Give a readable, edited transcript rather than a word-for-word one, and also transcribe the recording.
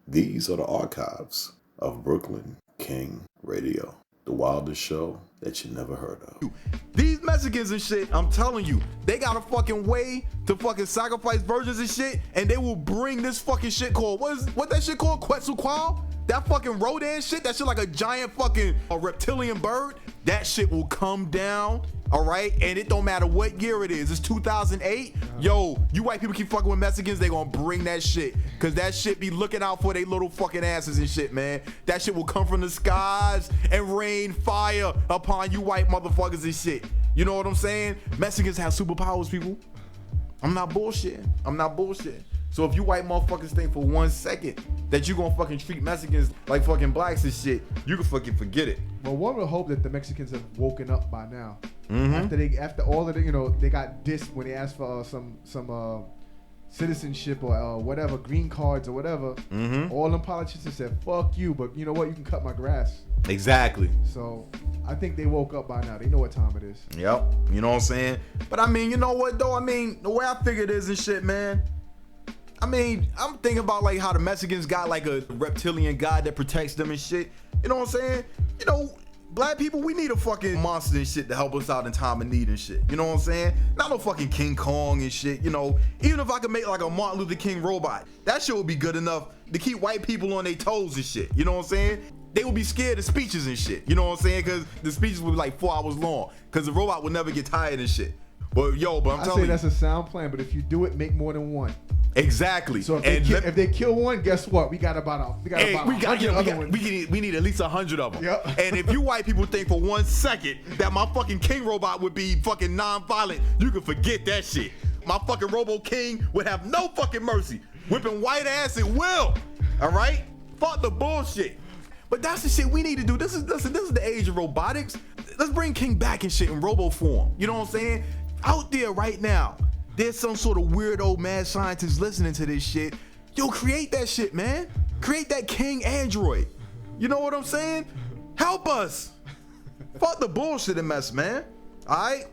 These are the archives of Brooklyn King Radio, the wildest show that you never heard of. These Mexicans and shit, I'm telling you, they got a fucking way to fucking sacrifice virgins and shit, and they will bring this fucking shit called, what that shit called? Quetzalcoatl? That fucking rodent shit, that shit like a giant fucking reptilian bird. That shit will come down, all right? And it don't matter what year it is. It's 2008. Yo, you white people keep fucking with Mexicans, they gonna bring that shit. Cause that shit be looking out for they little fucking asses and shit, man. That shit will come from the skies and rain fire upon you white motherfuckers and shit. You know what I'm saying? Mexicans have superpowers, people. I'm not bullshitting. So if you white motherfuckers think for 1 second that you gonna fucking treat Mexicans like fucking blacks and shit, you can fucking forget it. Well, one would hope that the Mexicans have woken up by now. Mm-hmm. After all of the, they got dissed when they asked for some citizenship or whatever, green cards or whatever. Mm-hmm. All them politicians said, "Fuck you," but you know what? You can cut my grass. Exactly. So I think they woke up by now. They know what time it is. Yep. You know what I'm saying? But I mean, you know what though? I mean, the way I figure it is and shit, man. I mean, I'm thinking about like how the Mexicans got like a reptilian god that protects them and shit. You know what I'm saying? You know, black people, we need a fucking monster and shit to help us out in time of need and shit. You know what I'm saying? Not no fucking King Kong and shit. You know, even if I could make like a Martin Luther King robot, that shit would be good enough to keep white people on their toes and shit. You know what I'm saying? They would be scared of speeches and shit. You know what I'm saying? Because the speeches would be like 4 hours long. Because the robot would never get tired and shit. But I'm telling you. I say that's a sound plan, but if you do it, make more than one. Exactly. So if they kill one, guess what? We got about we need at least 100 of them. Yep. And if you white people think for 1 second that my fucking king robot would be fucking non-violent, you can forget that shit. My fucking Robo King would have no fucking mercy, whipping white ass at will. All right, fuck the bullshit. But that's the shit we need to do. This is the age of robotics. Let's bring King back and shit in robo form. You know what I'm saying? Out there right now, there's some sort of weirdo mad scientist listening to this shit. Yo, create that shit, man. Create that King android. You know what I'm saying? Help us. Fuck the bullshit and mess, man. All right?